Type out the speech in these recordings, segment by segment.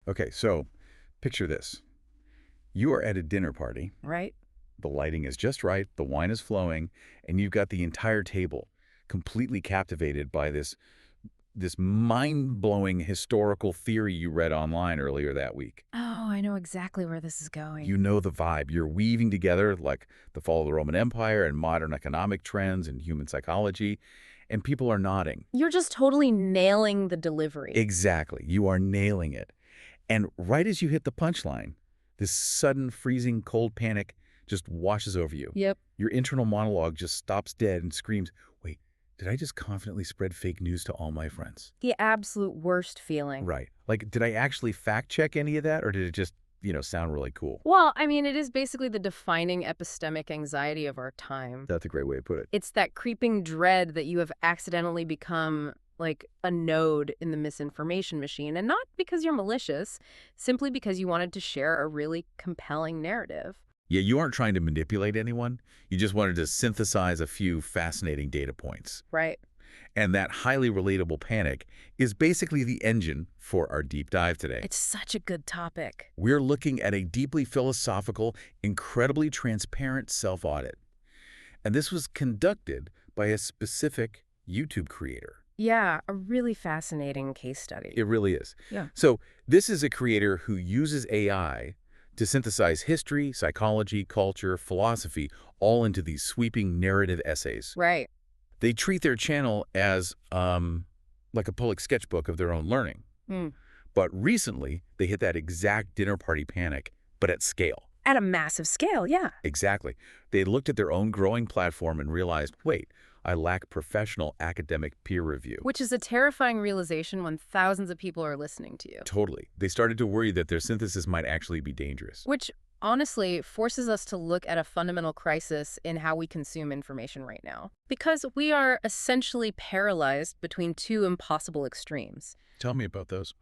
Okay, so picture this. You are at a dinner party. Right? The lighting is just right, the wine is flowing, and you've got the entire table completely captivated by this mind-blowing historical theory you read online earlier that week. Oh, I know exactly where this is going. You know the vibe. You're weaving together like the fall of the Roman Empire and modern economic trends and human psychology, and people are nodding. You're just totally nailing the delivery. Exactly. You are nailing it. And right as you hit the punchline, this sudden freezing cold panic just washes over you. Yep. Your internal monologue just stops dead and screams, wait, did I just confidently spread fake news to all my friends? The absolute worst feeling. Right. Like, did I actually fact check any of that, or did it just, sound really cool? Well, I mean, it is basically the defining epistemic anxiety of our time. That's a great way to put it. It's that creeping dread that you have accidentally become like a node in the misinformation machine, and not because you're malicious, simply because you wanted to share a really compelling narrative. Yeah, you aren't trying to manipulate anyone. You just wanted to synthesize a few fascinating data points. Right. And that highly relatable panic is basically the engine for our deep dive today. It's such a good topic. We're looking at a deeply philosophical, incredibly transparent self-audit. And this was conducted by a specific YouTube creator. Yeah, a really fascinating case study. It really is. Yeah. So this is a creator who uses AI to synthesize history, psychology, culture, philosophy, all into these sweeping narrative essays. Right. They treat their channel as like a public sketchbook of their own learning. Mm. But recently, they hit that exact dinner party panic, but at scale. At a massive scale, yeah. Exactly. They looked at their own growing platform and realized, wait, I lack professional academic peer review. Which is a terrifying realization when thousands of people are listening to you. Totally. They started to worry that their synthesis might actually be dangerous. Which, honestly, forces us to look at a fundamental crisis in how we consume information right now. Because we are essentially paralyzed between two impossible extremes. Tell me about those.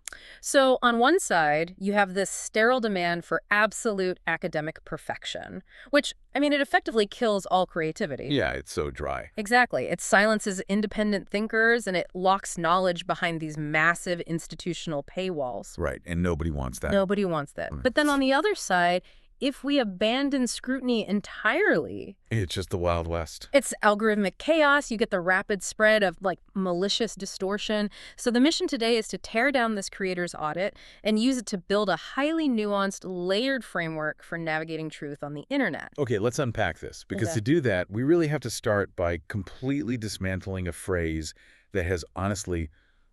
So on one side, you have this sterile demand for absolute academic perfection, which, I mean, it effectively kills all creativity. Yeah, it's so dry. Exactly. It silences independent thinkers and it locks knowledge behind these massive institutional paywalls. Right, and nobody wants that. Nobody wants that. But then on the other side, if we abandon scrutiny entirely, It's just the Wild West. it's algorithmic chaos. You get the rapid spread of like malicious distortion. So the mission today is to tear down this creator's audit and use it to build a highly nuanced, layered framework for navigating truth on the internet. Okay, let's unpack this, because Okay. to do that, we really have to start by completely dismantling a phrase that has honestly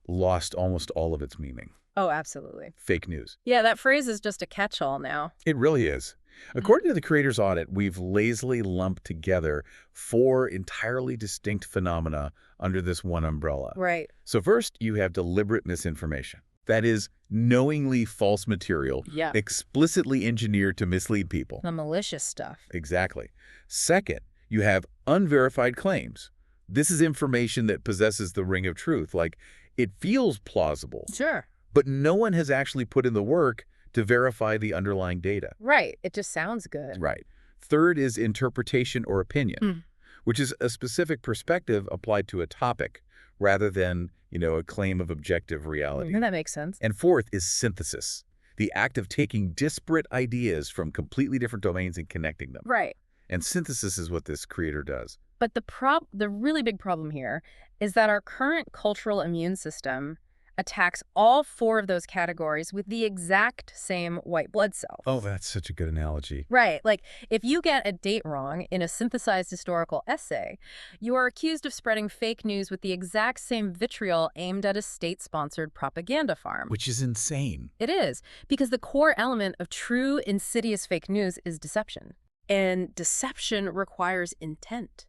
lost almost all of its meaning. Oh, absolutely. Fake news. Yeah, that phrase is just a catch-all now. It really is. According to the creator's audit, we've lazily lumped together 4 entirely distinct phenomena under this one umbrella. Right. So first, you have deliberate misinformation. That is, knowingly false material, Yeah. explicitly engineered to mislead people. The malicious stuff. Exactly. Second, you have unverified claims. This is information that possesses the ring of truth, like it feels plausible, Sure. but no one has actually put in the work to verify the underlying data. Right. It just sounds good. Right. Third is interpretation or opinion, which is a specific perspective applied to a topic rather than, a claim of objective reality. That makes sense. And fourth is synthesis, the act of taking disparate ideas from completely different domains and connecting them. Right. And synthesis is what this creator does. But the really big problem here is that our current cultural immune system attacks all 4 of those categories with the exact same white blood cells. Oh, that's such a good analogy. Right. Like, if you get a date wrong in a synthesized historical essay, you are accused of spreading fake news with the exact same vitriol aimed at a state-sponsored propaganda farm. Which is insane. It is, because the core element of true insidious fake news is deception. And deception requires intent.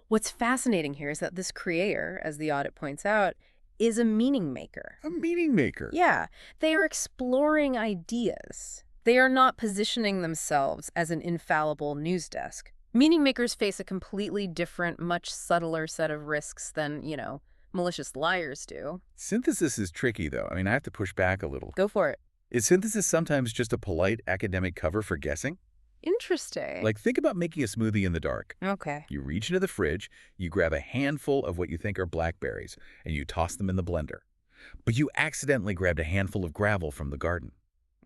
What's fascinating here is that this creator, as the audit points out, is a meaning maker. A meaning maker. Yeah, they are exploring ideas. They are not positioning themselves as an infallible news desk. Meaning makers face a completely different, much subtler set of risks than, malicious liars do. Synthesis is tricky, though. I mean, I have to push back a little. Go for it. Is synthesis sometimes just a polite academic cover for guessing? Interesting. Like, think about making a smoothie in the dark. Okay. You reach into the fridge, you grab a handful of what you think are blackberries, and you toss them in the blender. but you accidentally grabbed a handful of gravel from the garden.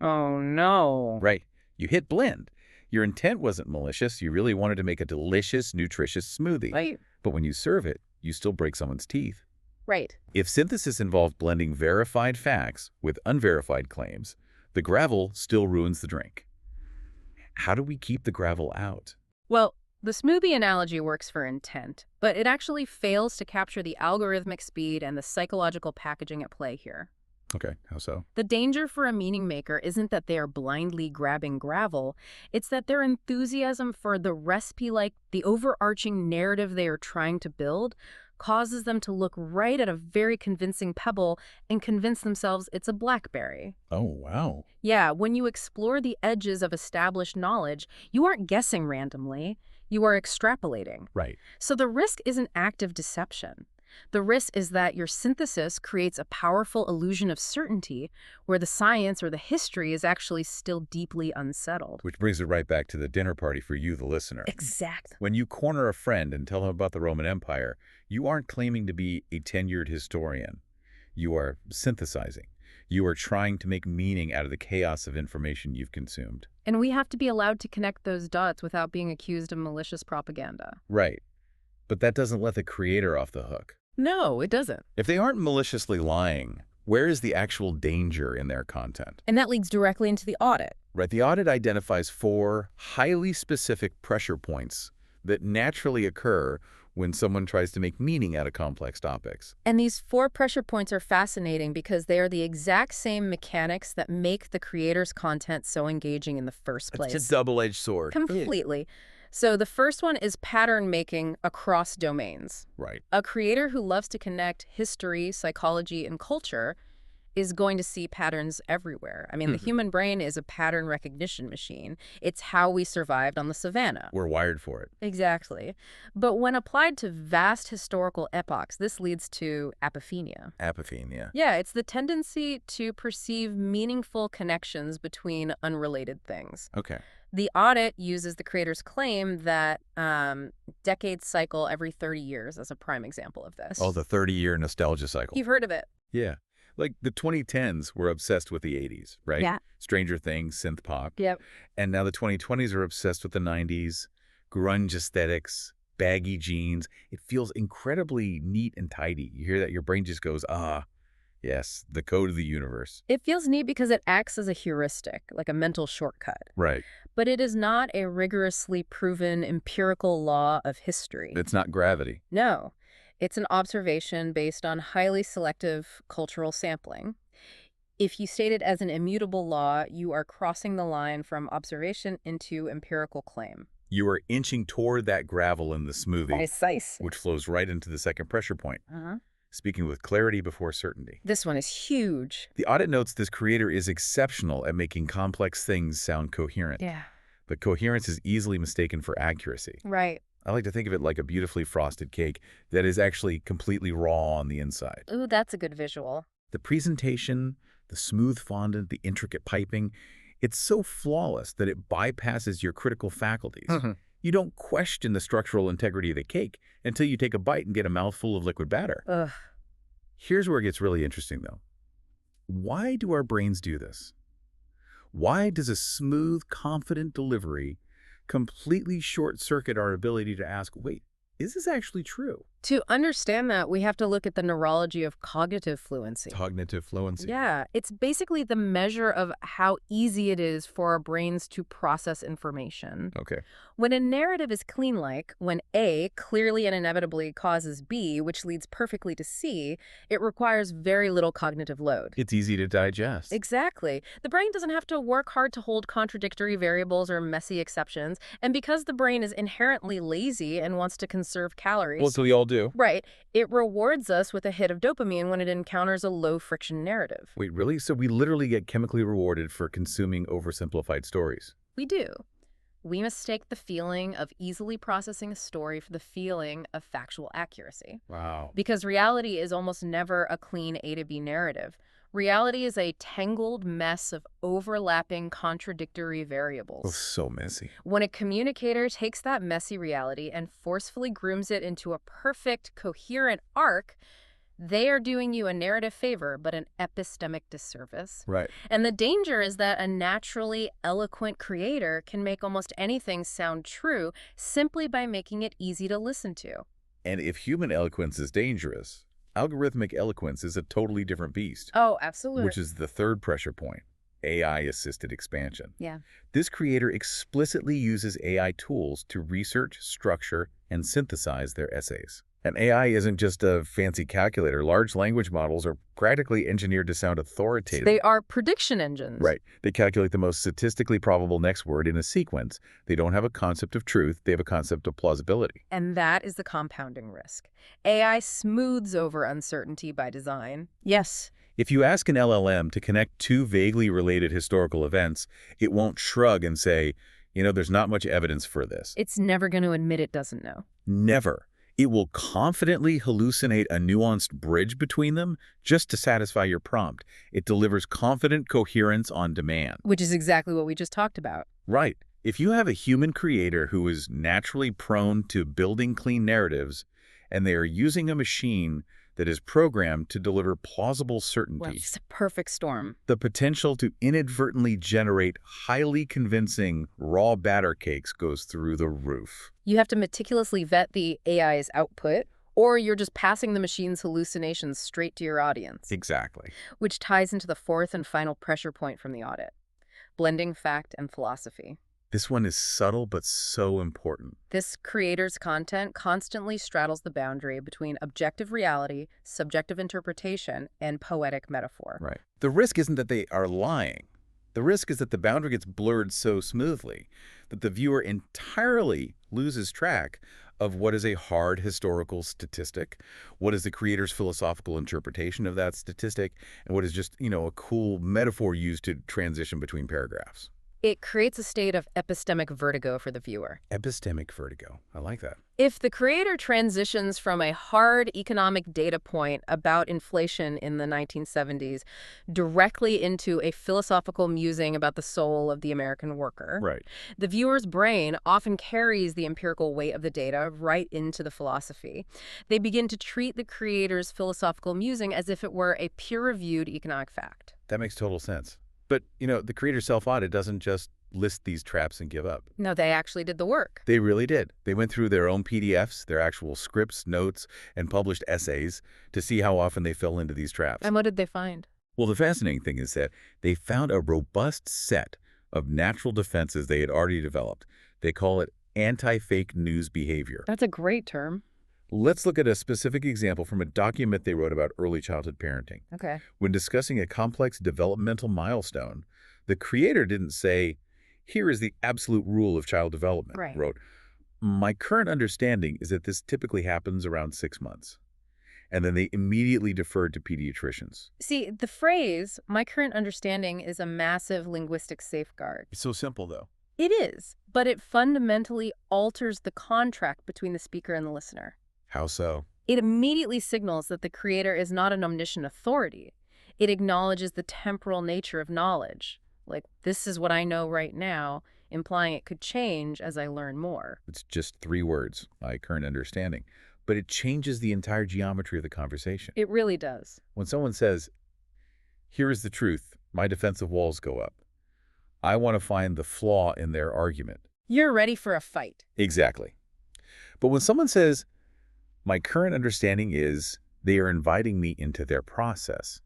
Oh, no. Right. You hit blend. Your intent wasn't malicious. You really wanted to make a delicious, nutritious smoothie. Right. But when you serve it, you still break someone's teeth. Right. If synthesis involved blending verified facts with unverified claims, the gravel still ruins the drink. How do we keep the gravel out? Well, the smoothie analogy works for intent, but it actually fails to capture the algorithmic speed and the psychological packaging at play here. Okay, how so? The danger for a meaning maker isn't that they are blindly grabbing gravel, it's that their enthusiasm for the recipe, like the overarching narrative they are trying to build, causes them to look right at a very convincing pebble and convince themselves it's a blackberry. Oh, wow. Yeah, when you explore the edges of established knowledge, you aren't guessing randomly, you are extrapolating. Right. So the risk isn't active deception. The risk is that your synthesis creates a powerful illusion of certainty where the science or the history is actually still deeply unsettled. Which brings it right back to the dinner party for you, the listener. Exactly. When you corner a friend and tell him about the Roman Empire, you aren't claiming to be a tenured historian. You are synthesizing. You are trying to make meaning out of the chaos of information you've consumed. And we have to be allowed to connect those dots without being accused of malicious propaganda. Right. But that doesn't let the creator off the hook. No, it doesn't. If they aren't maliciously lying, where is the actual danger in their content? And that leads directly into the audit. Right. The audit identifies 4 highly specific pressure points that naturally occur when someone tries to make meaning out of complex topics. And these 4 pressure points are fascinating because they are the exact same mechanics that make the creator's content so engaging in the first place. It's a double-edged sword. Completely. So the first one is pattern making across domains. Right. A creator who loves to connect history, psychology, and culture is going to see patterns everywhere. I mean, the human brain is a pattern recognition machine. It's how we survived on the savannah. We're wired for it. Exactly. But when applied to vast historical epochs, this leads to apophenia. Apophenia. Yeah, it's the tendency to perceive meaningful connections between unrelated things. Okay. The audit uses the creator's claim that decades cycle every 30 years as a prime example of this. Oh, the 30-year nostalgia cycle. You've heard of it. Yeah. Like the 2010s were obsessed with the 80s, right? Yeah. Stranger Things, synth pop. Yep. And now the 2020s are obsessed with the 90s, grunge aesthetics, baggy jeans. It feels incredibly neat and tidy. You hear that, your brain just goes, ah, yes, the code of the universe. It feels neat because it acts as a heuristic, like a mental shortcut. Right. But it is not a rigorously proven empirical law of history. It's not gravity. No. It's an observation based on highly selective cultural sampling. If you state it as an immutable law, you are crossing the line from observation into empirical claim. You are inching toward that gravel in the smoothie, Precise. which flows right into the second pressure point. Speaking with clarity before certainty. This one is huge. The audit notes this creator is exceptional at making complex things sound coherent. Yeah. But coherence is easily mistaken for accuracy. Right. I like to think of it like a beautifully frosted cake that is actually completely raw on the inside. Ooh, that's a good visual. The presentation, the smooth fondant, the intricate piping, it's so flawless that it bypasses your critical faculties. You don't question the structural integrity of the cake until you take a bite and get a mouthful of liquid batter. Ugh. Here's where it gets really interesting, though. Why do our brains do this? Why does a smooth, confident delivery completely short-circuit our ability to ask, wait, is this actually true? To understand that, we have to look at the neurology of cognitive fluency. Cognitive fluency. Yeah, it's basically the measure of how easy it is for our brains to process information. Okay. When a narrative is clean, like when A clearly and inevitably causes B, which leads perfectly to C, it requires very little cognitive load. It's easy to digest. Exactly. The brain doesn't have to work hard to hold contradictory variables or messy exceptions, and because the brain is inherently lazy and wants to conserve calories... Well, so we all do. Right. It rewards us with a hit of dopamine when it encounters a low-friction narrative. Wait, really? So we literally get chemically rewarded for consuming oversimplified stories? We do. We mistake the feeling of easily processing a story for the feeling of factual accuracy. Wow. Because reality is almost never a clean A to B narrative. Reality is a tangled mess of overlapping contradictory variables. Oh, so messy. When a communicator takes that messy reality and forcefully grooms it into a perfect, coherent arc, they are doing you a narrative favor, but an epistemic disservice. Right. And the danger is that a naturally eloquent creator can make almost anything sound true simply by making it easy to listen to. And if human eloquence is dangerous, algorithmic eloquence is a totally different beast, Oh, absolutely. which is the third pressure point, AI-assisted expansion. Yeah. This creator explicitly uses AI tools to research, structure, and synthesize their essays. And AI isn't just a fancy calculator. Large language models are practically engineered to sound authoritative. They are prediction engines. Right. They calculate the most statistically probable next word in a sequence. They don't have a concept of truth. They have a concept of plausibility. And that is the compounding risk. AI smooths over uncertainty by design. Yes. If you ask an LLM to connect two vaguely related historical events, it won't shrug and say, there's not much evidence for this. It's never going to admit it doesn't know. Never. It will confidently hallucinate a nuanced bridge between them just to satisfy your prompt. It delivers confident coherence on demand. Which is exactly what we just talked about. Right. If you have a human creator who is naturally prone to building clean narratives, and they are using a machine that is programmed to deliver plausible certainty, Well, it's a perfect storm. the potential to inadvertently generate highly convincing raw batter cakes goes through the roof. You have to meticulously vet the AI's output, or you're just passing the machine's hallucinations straight to your audience. Exactly. Which ties into the fourth and final pressure point from the audit: blending fact and philosophy. This one is subtle but so important. This creator's content constantly straddles the boundary between objective reality, subjective interpretation, and poetic metaphor. Right. The risk isn't that they are lying. The risk is that the boundary gets blurred so smoothly that the viewer entirely loses track of what is a hard historical statistic, what is the creator's philosophical interpretation of that statistic, and what is just, a cool metaphor used to transition between paragraphs. It creates a state of epistemic vertigo for the viewer. Epistemic vertigo. I like that. If the creator transitions from a hard economic data point about inflation in the 1970s directly into a philosophical musing about the soul of the American worker, Right. the viewer's brain often carries the empirical weight of the data right into the philosophy. They begin to treat the creator's philosophical musing as if it were a peer-reviewed economic fact. That makes total sense. But, the creator's self-audit doesn't just list these traps and give up. No, they actually did the work. They really did. They went through their own PDFs, their actual scripts, notes, and published essays to see how often they fell into these traps. And what did they find? Well, the fascinating thing is that they found a robust set of natural defenses they had already developed. They call it anti-fake news behavior. That's a great term. Let's look at a specific example from a document they wrote about early childhood parenting. Okay. When discussing a complex developmental milestone, the creator didn't say, "Here is the absolute rule of child development." Right. Wrote, "My current understanding is that this typically happens around 6 months." And then they immediately deferred to pediatricians. See, the phrase, "my current understanding," is a massive linguistic safeguard. It's so simple, though. It is, but it fundamentally alters the contract between the speaker and the listener. How so? It immediately signals that the creator is not an omniscient authority. It acknowledges the temporal nature of knowledge. Like, this is what I know right now, implying it could change as I learn more. It's just 3 words, my current understanding. But it changes the entire geometry of the conversation. It really does. When someone says, "Here is the truth, my defensive walls go up," I want to find the flaw in their argument. You're ready for a fight. Exactly. But when someone says, "My current understanding is," they are inviting me into their process.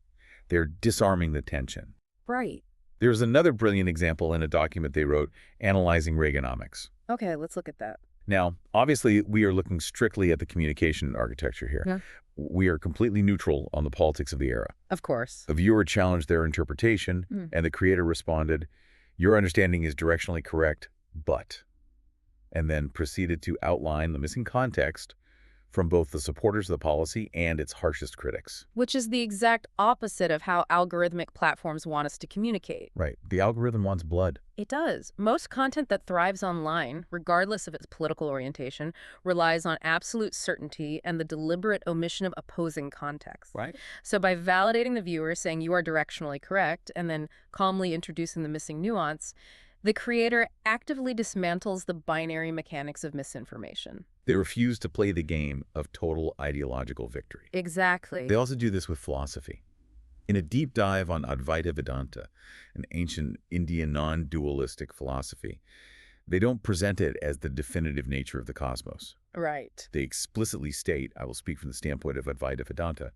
They're disarming the tension. Right. There's another brilliant example in a document they wrote analyzing Reaganomics. Okay, let's look at that. Now, obviously, we are looking strictly at the communication architecture here. Yeah. We are completely neutral on the politics of the era. Of course. A viewer challenged their interpretation, and the creator responded, "Your understanding is directionally correct, but," and then proceeded to outline the missing context from both the supporters of the policy and its harshest critics. Which is the exact opposite of how algorithmic platforms want us to communicate. Right. The algorithm wants blood. It does. Most content that thrives online, regardless of its political orientation, relies on absolute certainty and the deliberate omission of opposing context. Right. So by validating the viewer, saying you are directionally correct, and then calmly introducing the missing nuance, the creator actively dismantles the binary mechanics of misinformation. They refuse to play the game of total ideological victory. Exactly. They also do this with philosophy. In a deep dive on Advaita Vedanta, an ancient Indian non-dualistic philosophy, they don't present it as the definitive nature of the cosmos. Right. They explicitly state, I will speak from the standpoint of Advaita Vedanta,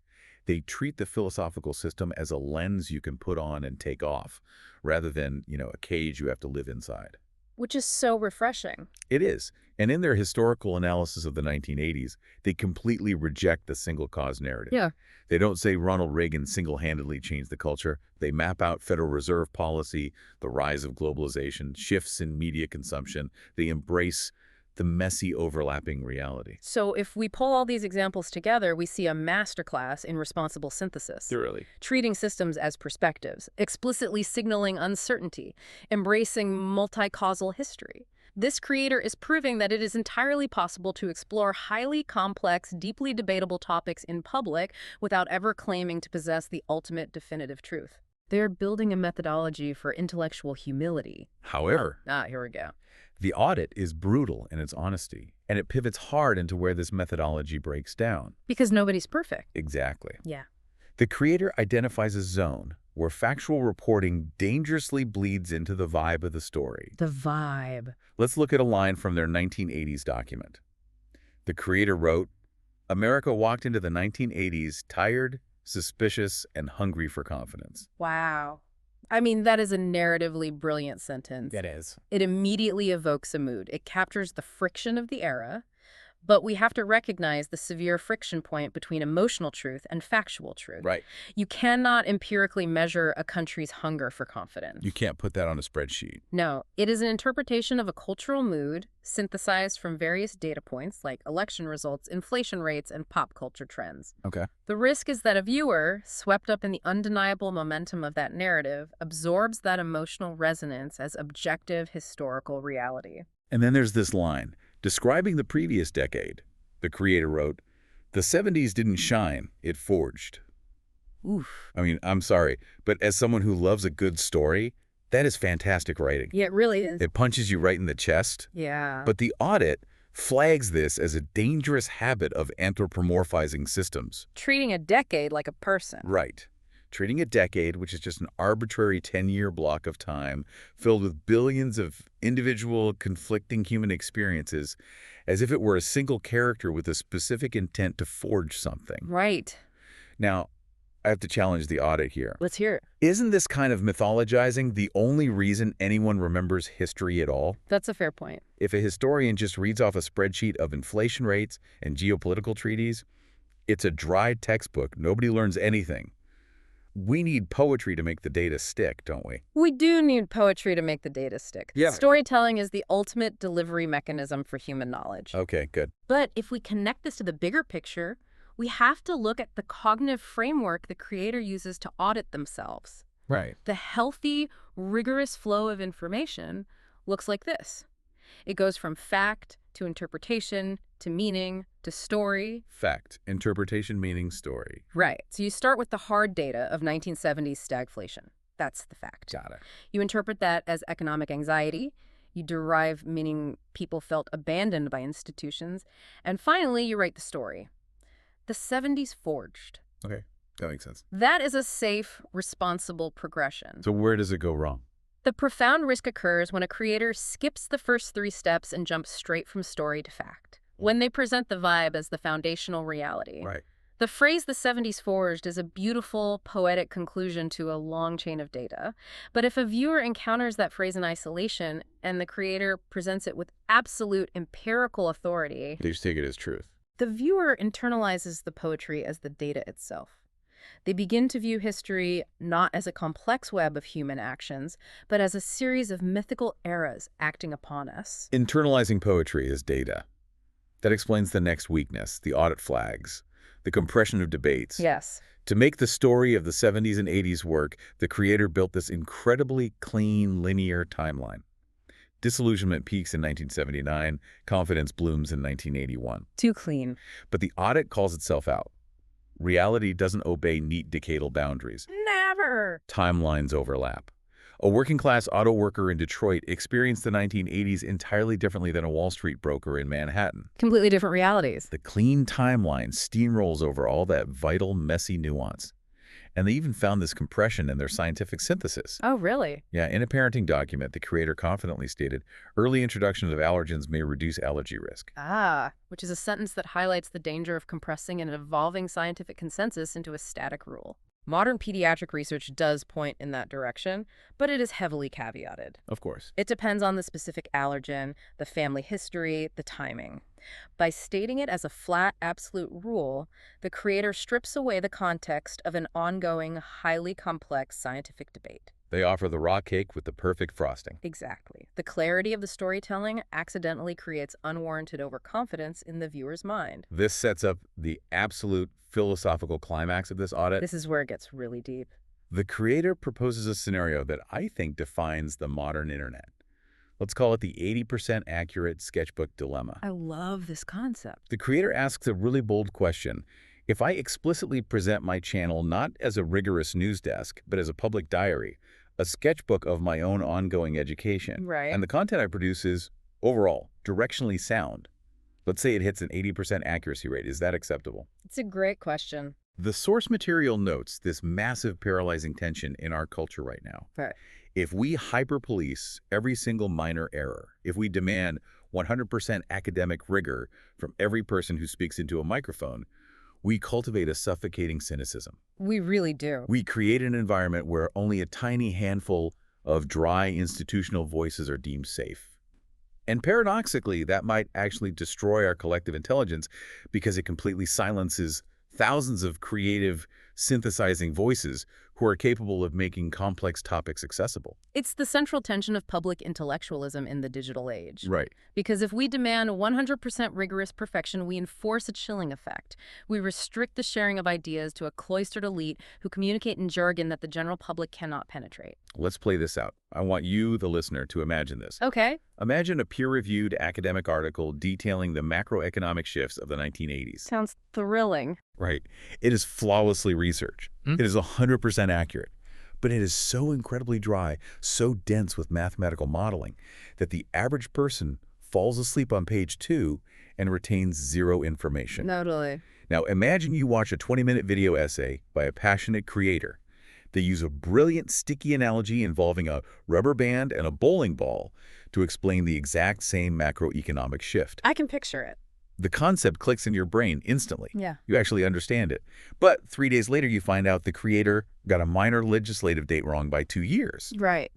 they treat the philosophical system as a lens you can put on and take off, rather than, a cage you have to live inside. Which is so refreshing. It is. And in their historical analysis of the 1980s, they completely reject the single cause narrative. Yeah. They don't say Ronald Reagan single-handedly changed the culture. They map out Federal Reserve policy, the rise of globalization, shifts in media consumption. They embrace the messy overlapping reality. So if we pull all these examples together, we see a masterclass in responsible synthesis. Thoroughly. Treating systems as perspectives, explicitly signaling uncertainty, embracing multi-causal history. This creator is proving that it is entirely possible to explore highly complex, deeply debatable topics in public without ever claiming to possess the ultimate definitive truth. They're building a methodology for intellectual humility. However, Here we go. the audit is brutal in its honesty, and it pivots hard into where this methodology breaks down. Because nobody's perfect. Exactly. Yeah. The creator identifies a zone where factual reporting dangerously bleeds into the vibe of the story. The vibe. Let's look at a line from their 1980s document. The creator wrote, "America walked into the 1980s tired, suspicious, and hungry for confidence." Wow. I mean, that is a narratively brilliant sentence. That is. It immediately evokes a mood. It captures the friction of the era, but we have to recognize the severe friction point between emotional truth and factual truth. Right. You cannot empirically measure a country's hunger for confidence. You can't put that on a spreadsheet. No, it is an interpretation of a cultural mood synthesized from various data points like election results, inflation rates, and pop culture trends. Okay. The risk is that a viewer, swept up in the undeniable momentum of that narrative, absorbs that emotional resonance as objective historical reality. And then there's this line. Describing the previous decade, the creator wrote, "The 70s didn't shine, it forged." Oof. I mean, I'm sorry, but as someone who loves a good story, that is fantastic writing. Yeah, it really is. It punches you right in the chest. Yeah. But the audit flags this as a dangerous habit of anthropomorphizing systems. Treating a decade like a person. Right. Treating a decade, which is just an arbitrary 10-year block of time filled with billions of individual conflicting human experiences, as if it were a single character with a specific intent to forge something. Right. Now, I have to challenge the audit here. Let's hear it. Isn't this kind of mythologizing the only reason anyone remembers history at all? That's a fair point. If a historian just reads off a spreadsheet of inflation rates and geopolitical treaties, it's a dry textbook. Nobody learns anything. We need poetry to make the data stick, don't we? We do need poetry to make the data stick. Yeah. Storytelling is the ultimate delivery mechanism for human knowledge. Okay, good. But if we connect this to the bigger picture, we have to look at the cognitive framework the creator uses to audit themselves. Right. The healthy, rigorous flow of information looks like this. It goes from fact to interpretation to meaning to story. Fact, interpretation, meaning, story. Right. So you start with the hard data of 1970s stagflation. That's the fact. Got it. You interpret that as economic anxiety. You derive meaning people felt abandoned by institutions. And finally, you write the story. The 70s forged. Okay, that makes sense. That is a safe, responsible progression. So where does it go wrong? The profound risk occurs when a creator skips the first 3 steps and jumps straight from story to fact, when they present the vibe as the foundational reality. Right. The phrase "the 70s forged" is a beautiful, poetic conclusion to a long chain of data. But if a viewer encounters that phrase in isolation and the creator presents it with absolute empirical authority, They just take it as truth. the viewer internalizes the poetry as the data itself. They begin to view history not as a complex web of human actions, but as a series of mythical eras acting upon us. Internalizing poetry as data. That explains the next weakness, the audit flags, the compression of debates. Yes. To make the story of the 70s and 80s work, the creator built this incredibly clean, linear timeline. Disillusionment peaks in 1979, confidence blooms in 1981. Too clean. But the audit calls itself out. Reality doesn't obey neat decadal boundaries. Never. Timelines overlap. A working-class auto worker in Detroit experienced the 1980s entirely differently than a Wall Street broker in Manhattan. Completely different realities. The clean timeline steamrolls over all that vital, messy nuance. And they even found this compression in their scientific synthesis. Oh, really? Yeah, in a parenting document, the creator confidently stated, early introduction of allergens may reduce allergy risk. Ah, which is a sentence that highlights the danger of compressing an evolving scientific consensus into a static rule. Modern pediatric research does point in that direction, but it is heavily caveated. Of course. It depends on the specific allergen, the family history, the timing. By stating it as a flat, absolute rule, the creator strips away the context of an ongoing, highly complex scientific debate. They offer the raw cake with the perfect frosting. Exactly. The clarity of the storytelling accidentally creates unwarranted overconfidence in the viewer's mind. This sets up the absolute philosophical climax of this audit. This is where it gets really deep. The creator proposes a scenario that I think defines the modern internet. Let's call it the 80% accurate sketchbook dilemma. I love this concept. The creator asks a really bold question. If I explicitly present my channel not as a rigorous news desk, but as a public diary, a sketchbook of my own ongoing education, Right. and the content I produce is, overall, directionally sound, let's say it hits an 80% accuracy rate, is that acceptable? It's a great question. The source material notes this massive paralyzing tension in our culture right now. Right. If we hyper-police every single minor error, if we demand 100% academic rigor from every person who speaks into a microphone, we cultivate a suffocating cynicism. We really do. We create an environment where only a tiny handful of dry institutional voices are deemed safe. And paradoxically, that might actually destroy our collective intelligence because it completely silences thousands of creative, synthesizing voices who are capable of making complex topics accessible. It's the central tension of public intellectualism in the digital age. Right. Because if we demand 100% rigorous perfection, we enforce a chilling effect. We restrict the sharing of ideas to a cloistered elite who communicate in jargon that the general public cannot penetrate. Let's play this out. I want you, the listener, to imagine this. Okay. Imagine a peer-reviewed academic article detailing the macroeconomic shifts of the 1980s. Sounds thrilling. Right. It is flawlessly researched. It is 100% accurate. But it is so incredibly dry, so dense with mathematical modeling, that the average person falls asleep on page 2 and retains zero information. Totally. Now, imagine you watch a 20-minute video essay by a passionate creator. They use a brilliant sticky analogy involving a rubber band and a bowling ball to explain the exact same macroeconomic shift. I can picture it. The concept clicks in your brain instantly. Yeah. You actually understand it. But 3 days later, you find out the creator got a minor legislative date wrong by 2 years. Right.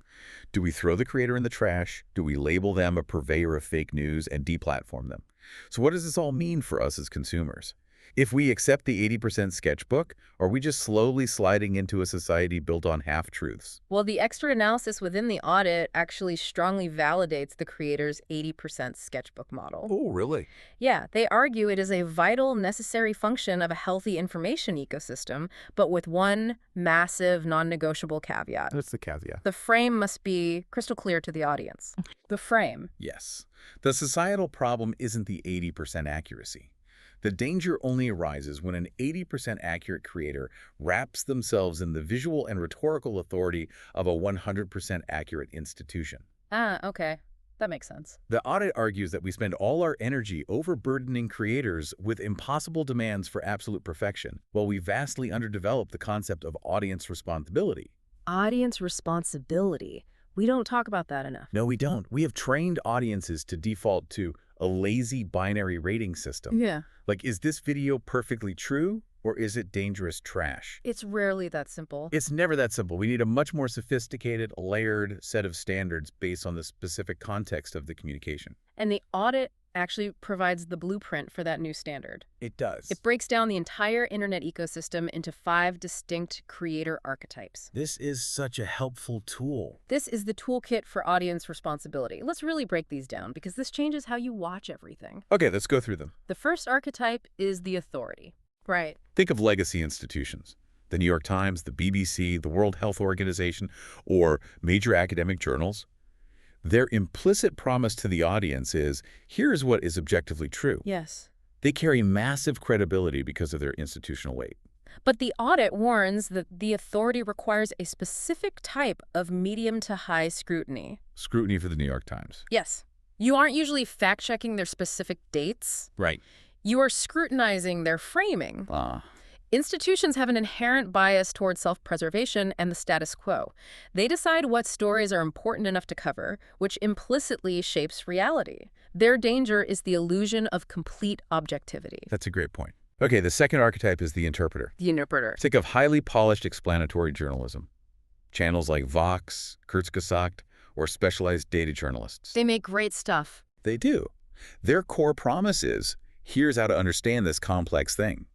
Do we throw the creator in the trash? Do we label them a purveyor of fake news and deplatform them? So what does this all mean for us as consumers? If we accept the 80% sketchbook, are we just slowly sliding into a society built on half-truths? Well, the extra analysis within the audit actually strongly validates the creator's 80% sketchbook model. Oh, really? Yeah, they argue it is a vital, necessary function of a healthy information ecosystem, but with one massive, non-negotiable caveat. That's the caveat. The frame must be crystal clear to the audience. The frame. Yes. The societal problem isn't the 80% accuracy. The danger only arises when an 80% accurate creator wraps themselves in the visual and rhetorical authority of a 100% accurate institution. Ah, okay. That makes sense. The audit argues that we spend all our energy overburdening creators with impossible demands for absolute perfection, while we vastly underdevelop the concept of audience responsibility. Audience responsibility. We don't talk about that enough. No, we don't. We have trained audiences to default to a lazy binary rating system. Yeah. Like, is this video perfectly true, or is it dangerous trash? It's rarely that simple. It's never that simple. We need a much more sophisticated, layered set of standards based on the specific context of the communication. And the audit actually provides the blueprint for that new standard. It does. It breaks down the entire internet ecosystem into 5 distinct creator archetypes. This is such a helpful tool. This is the toolkit for audience responsibility. Let's really break these down because this changes how you watch everything. Okay, let's go through them. The first archetype is the authority. Right. Think of legacy institutions. The New York Times, the BBC, the World Health Organization, or major academic journals. Their implicit promise to the audience is, here's what is objectively true. Yes. They carry massive credibility because of their institutional weight. But the audit warns that the authority requires a specific type of medium to high scrutiny. Scrutiny for the New York Times. Yes. You aren't usually fact-checking their specific dates. Right. You are scrutinizing their framing. Ah. Institutions have an inherent bias toward self-preservation and the status quo. They decide what stories are important enough to cover, which implicitly shapes reality. Their danger is the illusion of complete objectivity. That's a great point. Okay, the second archetype is the interpreter. The interpreter. Think of highly polished explanatory journalism. Channels like Vox, Kurzgesagt, or specialized data journalists. They make great stuff. They do. Their core promise is, here's how to understand this complex thing.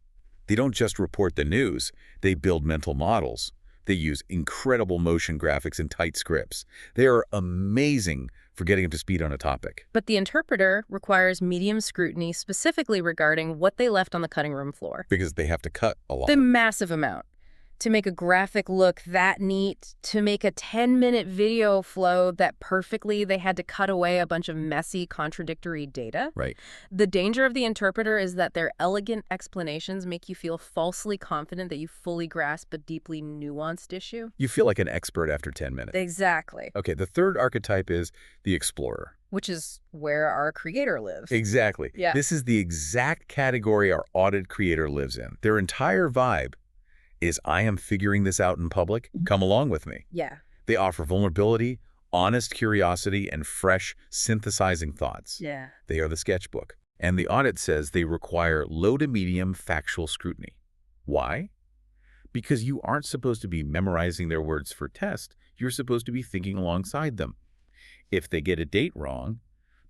They don't just report the news, they build mental models. They use incredible motion graphics and tight scripts. They are amazing for getting up to speed on a topic. But the interpreter requires medium scrutiny specifically regarding what they left on the cutting room floor. Because they have to cut a lot. The massive amount. To make a graphic look that neat, to make a 10-minute video flow that perfectly, they had to cut away a bunch of messy, contradictory data. Right. The danger of the interpreter is that their elegant explanations make you feel falsely confident that you fully grasp a deeply nuanced issue. You feel like an expert after 10 minutes. Exactly. Okay, the third archetype is the explorer. Which is where our creator lives. Exactly. Yeah. This is the exact category our audit creator lives in. Their entire vibe is, I am figuring this out in public, come along with me. Yeah. They offer vulnerability, honest curiosity, and fresh, synthesizing thoughts. Yeah. They are the sketchbook. And the audit says they require low to medium factual scrutiny. Why? Because you aren't supposed to be memorizing their words for test. You're supposed to be thinking alongside them. If they get a date wrong,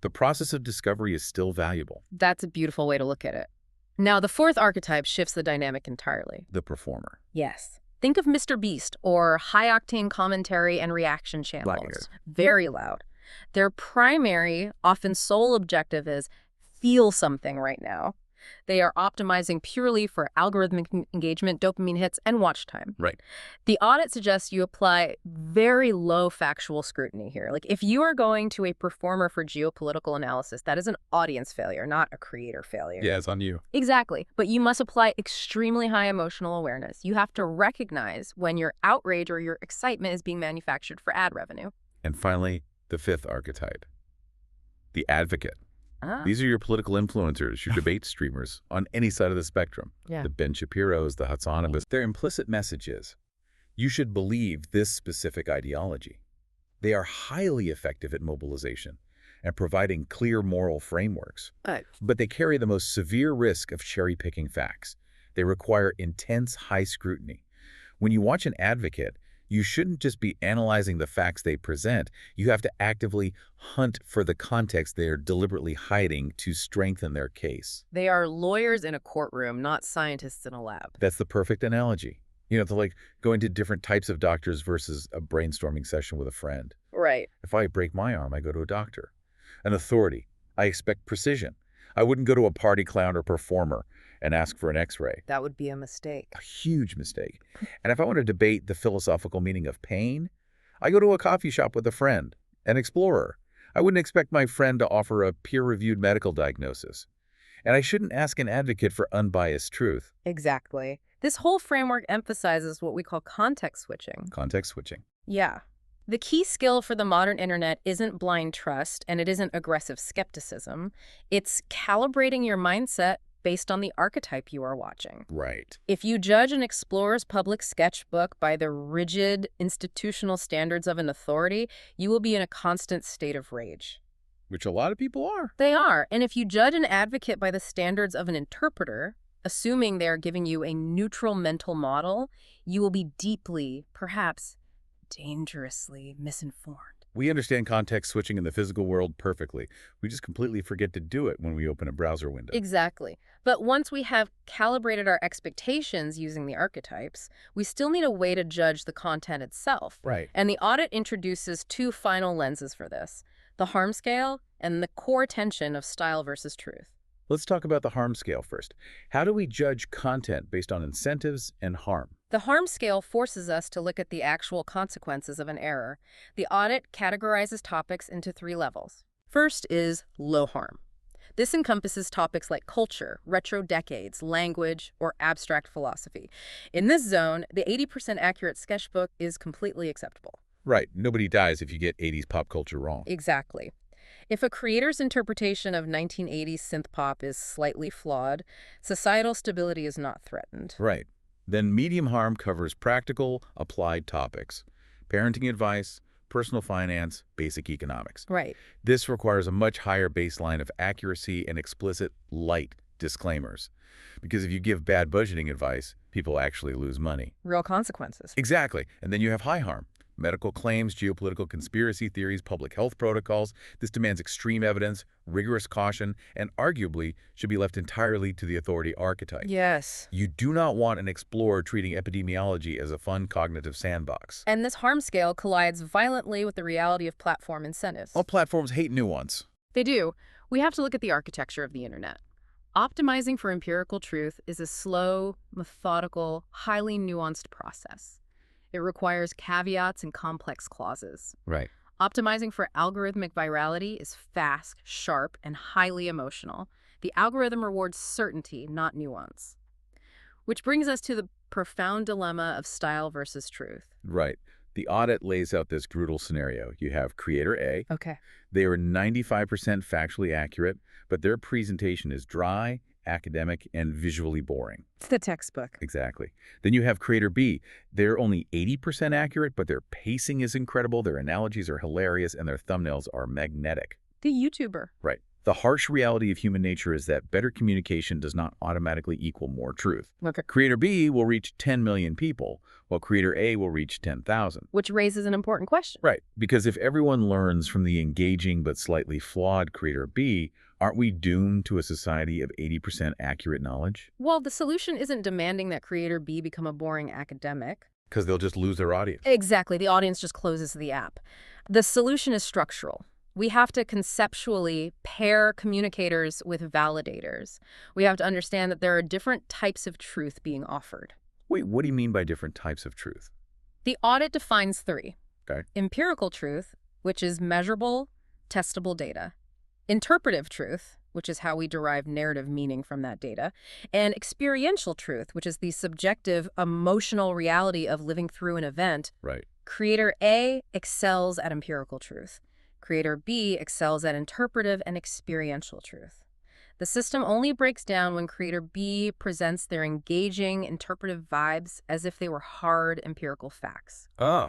the process of discovery is still valuable. That's a beautiful way to look at it. Now, the fourth archetype shifts the dynamic entirely. The performer. Yes. Think of Mr. Beast or high-octane commentary and reaction channels. Blackbeard. Very loud. Their primary, often sole objective is feel something right now. They are optimizing purely for algorithmic engagement, dopamine hits, and watch time. Right. The audit suggests you apply very low factual scrutiny here. Like, if you are going to a performer for geopolitical analysis, that is an audience failure, not a creator failure. Yeah, it's on you. Exactly. But you must apply extremely high emotional awareness. You have to recognize when your outrage or your excitement is being manufactured for ad revenue. And finally, the fifth archetype. The advocate. Ah. These are your political influencers, your debate streamers on any side of the spectrum. Yeah. The Ben Shapiros, the Hatsanabas. Their implicit message is, you should believe this specific ideology. They are highly effective at mobilization and providing clear moral frameworks. But they carry the most severe risk of cherry-picking facts. They require intense high scrutiny. When you watch an advocate, you shouldn't just be analyzing the facts they present. You have to actively hunt for the context they are deliberately hiding to strengthen their case. They are lawyers in a courtroom, not scientists in a lab. That's the perfect analogy. You know, to like going to different types of doctors versus a brainstorming session with a friend. Right. If I break my arm, I go to a doctor. An authority, I expect precision. I wouldn't go to a party clown or performer and ask for an x-ray. That would be a mistake. A huge mistake. And if I want to debate the philosophical meaning of pain, I go to a coffee shop with a friend, an explorer. I wouldn't expect my friend to offer a peer-reviewed medical diagnosis. And I shouldn't ask an advocate for unbiased truth. Exactly. This whole framework emphasizes what we call context switching. Context switching. Yeah. The key skill for the modern internet isn't blind trust and it isn't aggressive skepticism. It's calibrating your mindset based on the archetype you are watching. Right. If you judge an explorer's public sketchbook by the rigid institutional standards of an authority, you will be in a constant state of rage. Which a lot of people are. They are. And if you judge an advocate by the standards of an interpreter, assuming they are giving you a neutral mental model, you will be deeply, perhaps dangerously misinformed. We understand context switching in the physical world perfectly. We just completely forget to do it when we open a browser window. Exactly. But once we have calibrated our expectations using the archetypes, we still need a way to judge the content itself. Right. And the audit introduces two final lenses for this: the harm scale and the core tension of style versus truth. Let's talk about the harm scale first. How do we judge content based on incentives and harm? The harm scale forces us to look at the actual consequences of an error. The audit categorizes topics into three levels. First is low harm. This encompasses topics like culture, retro decades, language, or abstract philosophy. In this zone, the 80% accurate sketchbook is completely acceptable. Right. Nobody dies if you get 80s pop culture wrong. Exactly. If a creator's interpretation of 1980s synth pop is slightly flawed, societal stability is not threatened. Right. Then medium harm covers practical, applied topics. Parenting advice, personal finance, basic economics. Right. This requires a much higher baseline of accuracy and explicit, light disclaimers. Because if you give bad budgeting advice, people actually lose money. Real consequences. Exactly. And then you have high harm. Medical claims, geopolitical conspiracy theories, public health protocols. This demands extreme evidence, rigorous caution, and arguably should be left entirely to the authority archetype. Yes. You do not want an explorer treating epidemiology as a fun cognitive sandbox. And this harm scale collides violently with the reality of platform incentives. All platforms hate nuance. They do. We have to look at the architecture of the internet. Optimizing for empirical truth is a slow, methodical, highly nuanced process. It requires caveats and complex clauses. Right. Optimizing for algorithmic virality is fast, sharp, and highly emotional. The algorithm rewards certainty, not nuance. Which brings us to the profound dilemma of style versus truth. Right. The audit lays out this brutal scenario. You have creator A. Okay. They are 95% factually accurate, but their presentation is dry, academic, and visually boring. It's the textbook. Exactly. Then you have creator B. They're only 80% accurate, but their pacing is incredible, their analogies are hilarious, and their thumbnails are magnetic. The YouTuber. Right. The harsh reality of human nature is that better communication does not automatically equal more truth. Okay. Creator B will reach 10 million people, while creator A will reach 10,000. Which raises an important question. Right. Because if everyone learns from the engaging but slightly flawed creator B, aren't we doomed to a society of 80% accurate knowledge? Well, the solution isn't demanding that creator B become a boring academic. Because they'll just lose their audience. Exactly. The audience just closes the app. The solution is structural. We have to conceptually pair communicators with validators. We have to understand that there are different types of truth being offered. Wait, what do you mean by different types of truth? The audit defines three. Okay. Empirical truth, which is measurable, testable data. Interpretive truth, which is how we derive narrative meaning from that data. And experiential truth, which is the subjective, emotional reality of living through an event. Right. Creator A excels at empirical truth. Creator B excels at interpretive and experiential truth. The system only breaks down when Creator B presents their engaging, interpretive vibes as if they were hard empirical facts. Oh.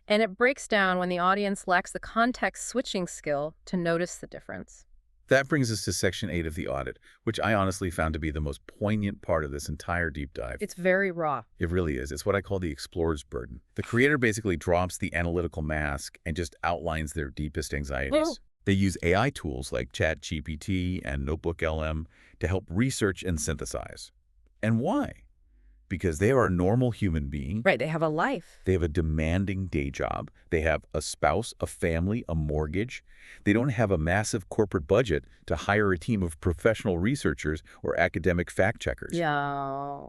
And it breaks down when the audience lacks the context-switching skill to notice the difference. That brings us to Section 8 of the audit, which I honestly found to be the most poignant part of this entire deep dive. It's very raw. It really is. It's what I call the explorer's burden. The creator basically drops the analytical mask and just outlines their deepest anxieties. Well, They use AI tools like ChatGPT and NotebookLM to help research and synthesize. And why? Because they are a normal human being. right, they have a life. They have a demanding day job. They have a spouse, a family, a mortgage. They don't have a massive corporate budget to hire a team of professional researchers or academic fact-checkers. Yeah.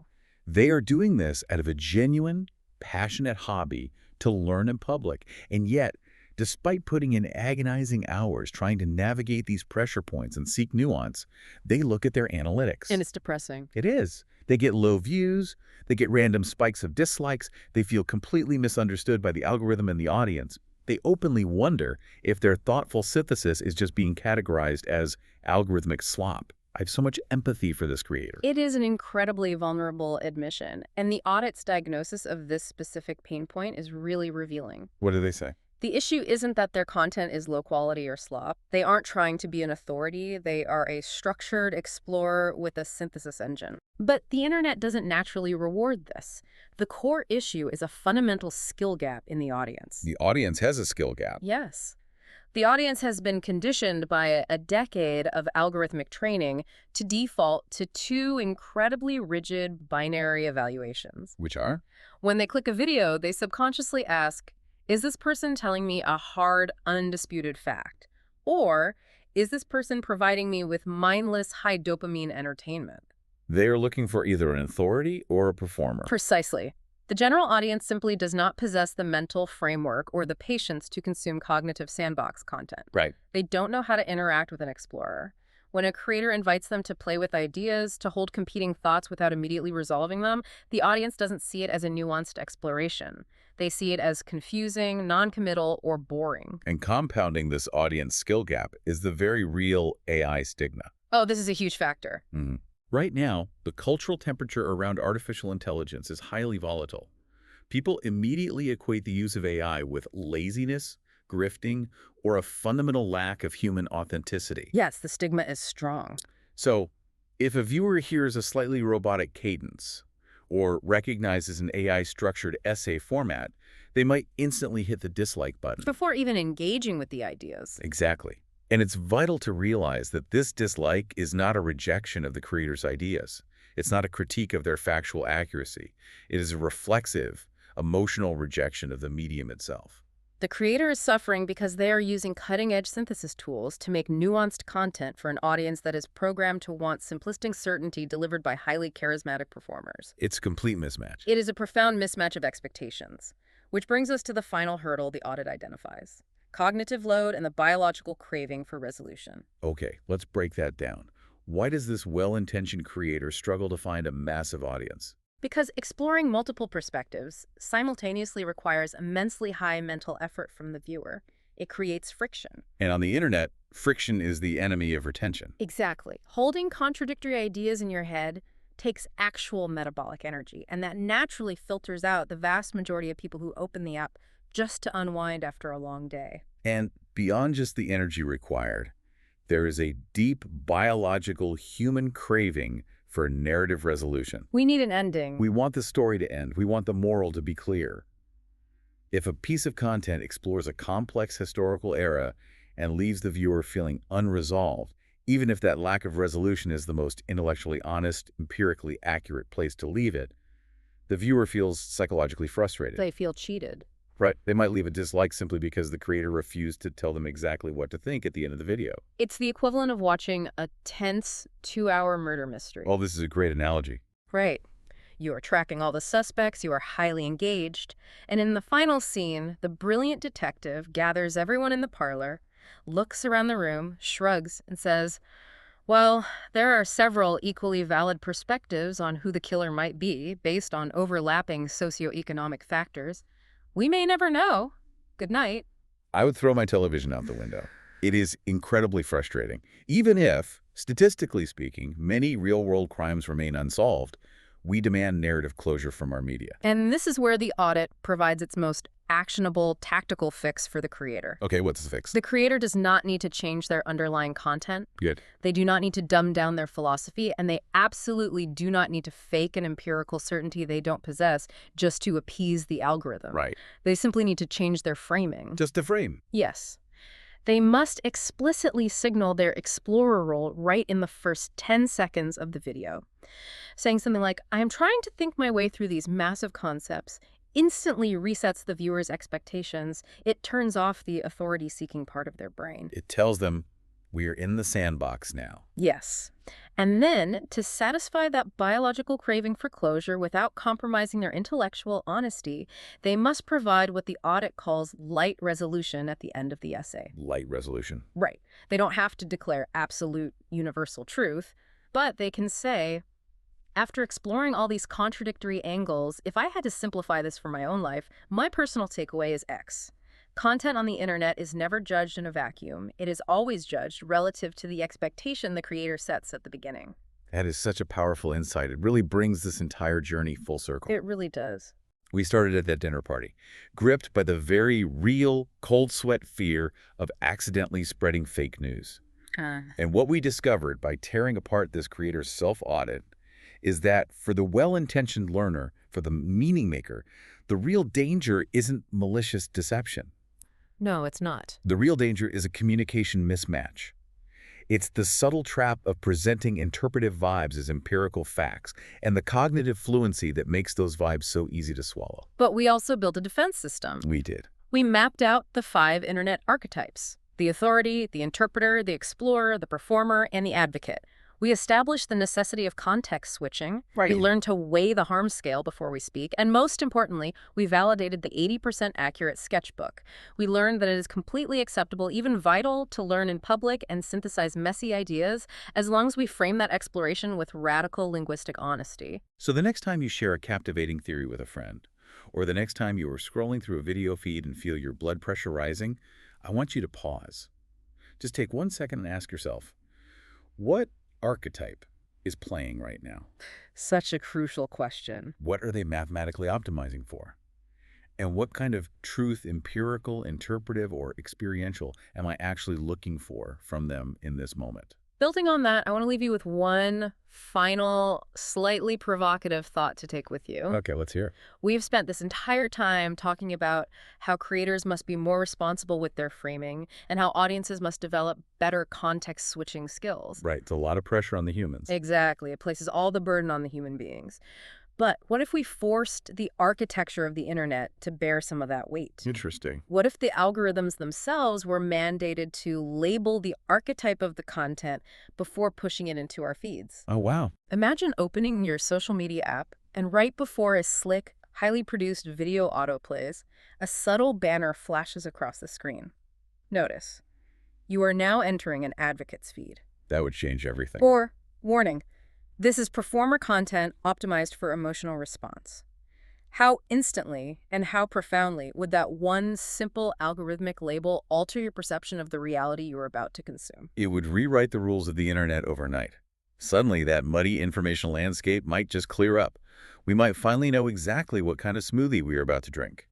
They are doing this out of a genuine, passionate hobby to learn in public. And yet, despite putting in agonizing hours trying to navigate these pressure points and seek nuance, they look at their analytics. And it's depressing. It is. They get low views, they get random spikes of dislikes, they feel completely misunderstood by the algorithm and the audience. They openly wonder if their thoughtful synthesis is just being categorized as algorithmic slop. I have so much empathy for this creator. It is an incredibly vulnerable admission, and the audit's diagnosis of this specific pain point is really revealing. What do they say? The issue isn't that their content is low quality or slop. They aren't trying to be an authority. They are a structured explorer with a synthesis engine. But the internet doesn't naturally reward this. The core issue is a fundamental skill gap in the audience. The audience has a skill gap. Yes. The audience has been conditioned by a decade of algorithmic training to default to two incredibly rigid binary evaluations. Which are? When they click a video, they subconsciously ask, is this person telling me a hard, undisputed fact? Or is this person providing me with mindless, high dopamine entertainment? They are looking for either an authority or a performer. Precisely. The general audience simply does not possess the mental framework or the patience to consume cognitive sandbox content. Right. They don't know how to interact with an explorer. When a creator invites them to play with ideas, to hold competing thoughts without immediately resolving them, the audience doesn't see it as a nuanced exploration. They see it as confusing, non-committal, or boring. And compounding this audience skill gap is the very real AI stigma. Oh, this is a huge factor. Right now, the cultural temperature around artificial intelligence is highly volatile. People immediately equate the use of AI with laziness, grifting, or a fundamental lack of human authenticity. Yes, the stigma is strong. So, if a viewer hears a slightly robotic cadence or recognizes an AI-structured essay format, they might instantly hit the dislike button. Before even engaging with the ideas. Exactly. And it's vital to realize that this dislike is not a rejection of the creator's ideas. It's not a critique of their factual accuracy. It is a reflexive, emotional rejection of the medium itself. The creator is suffering because they are using cutting-edge synthesis tools to make nuanced content for an audience that is programmed to want simplistic certainty delivered by highly charismatic performers. It's a complete mismatch. It is a profound mismatch of expectations, which brings us to the final hurdle the audit identifies: cognitive load and the biological craving for resolution. Okay, let's break that down. Why does this well-intentioned creator struggle to find a massive audience? Because exploring multiple perspectives simultaneously requires immensely high mental effort from the viewer. It creates friction. And on the internet, friction is the enemy of retention. Exactly. Holding contradictory ideas in your head takes actual metabolic energy, and that naturally filters out the vast majority of people who open the app just to unwind after a long day. And beyond just the energy required, there is a deep biological human craving for narrative resolution. We need an ending. We want the story to end. We want the moral to be clear. If a piece of content explores a complex historical era and leaves the viewer feeling unresolved, even if that lack of resolution is the most intellectually honest, empirically accurate place to leave it, the viewer feels psychologically frustrated. They feel cheated. Right. They might leave a dislike simply because the creator refused to tell them exactly what to think at the end of the video. It's the equivalent of watching a tense 2-hour murder mystery. Oh, this is a great analogy. Right. You are tracking all the suspects, you are highly engaged, and in the final scene, the brilliant detective gathers everyone in the parlor, looks around the room, shrugs, and says, well, there are several equally valid perspectives on who the killer might be based on overlapping socioeconomic factors. We may never know. Good night. I would throw my television out the window. It is incredibly frustrating. Even if, statistically speaking, many real-world crimes remain unsolved, we demand narrative closure from our media. And this is where the audit provides its most actionable, tactical fix for the creator. Okay, what's the fix? The creator does not need to change their underlying content. Good. They do not need to dumb down their philosophy, and they absolutely do not need to fake an empirical certainty they don't possess just to appease the algorithm. Right. They simply need to change their framing. Just to frame. Yes. They must explicitly signal their explorer role right in the first 10 seconds of the video. Saying something like, I am trying to think my way through these massive concepts, instantly resets the viewer's expectations. It turns off the authority-seeking part of their brain. It tells them, we're in the sandbox now. Yes. And then, to satisfy that biological craving for closure without compromising their intellectual honesty, they must provide what the audit calls light resolution at the end of the essay. Light resolution. Right. They don't have to declare absolute universal truth, but they can say, after exploring all these contradictory angles, if I had to simplify this for my own life, my personal takeaway is X. Content on the internet is never judged in a vacuum. It is always judged relative to the expectation the creator sets at the beginning. That is such a powerful insight. It really brings this entire journey full circle. It really does. We started at that dinner party, gripped by the very real, cold sweat fear of accidentally spreading fake news. And what we discovered by tearing apart this creator's self-audit is that for the well-intentioned learner, for the meaning maker, the real danger isn't malicious deception. No, it's not. The real danger is a communication mismatch. It's the subtle trap of presenting interpretive vibes as empirical facts and the cognitive fluency that makes those vibes so easy to swallow. But we also built a defense system. We did. We mapped out the 5 internet archetypes: the authority, the interpreter, the explorer, the performer, and the advocate. We establish the necessity of context switching. We Right. learn to weigh the harm scale before we speak. And most importantly, we validated the 80% accurate sketchbook. We learned that it is completely acceptable, even vital, to learn in public and synthesize messy ideas as long as we frame that exploration with radical linguistic honesty. So the next time you share a captivating theory with a friend, or the next time you are scrolling through a video feed and feel your blood pressure rising, I want you to pause. Just take 1 second and ask yourself, what archetype is playing right now? Such a crucial question. What are they mathematically optimizing for? And what kind of truth, empirical, interpretive, or experiential, am I actually looking for from them in this moment? Building on that, I want to leave you with one final, slightly provocative thought to take with you. Okay, let's hear it. We've spent this entire time talking about how creators must be more responsible with their framing and how audiences must develop better context-switching skills. Right, it's a lot of pressure on the humans. Exactly. It places all the burden on the human beings. But what if we forced the architecture of the internet to bear some of that weight? Interesting. What if the algorithms themselves were mandated to label the archetype of the content before pushing it into our feeds? Oh, wow. Imagine opening your social media app and right before a slick, highly produced video autoplays, a subtle banner flashes across the screen. Notice, you are now entering an advocate's feed. That would change everything. Or, warning, this is performer content optimized for emotional response. How instantly and how profoundly would that one simple algorithmic label alter your perception of the reality you are about to consume? It would rewrite the rules of the internet overnight. Suddenly, that muddy information landscape might just clear up. We might finally know exactly what kind of smoothie we are about to drink.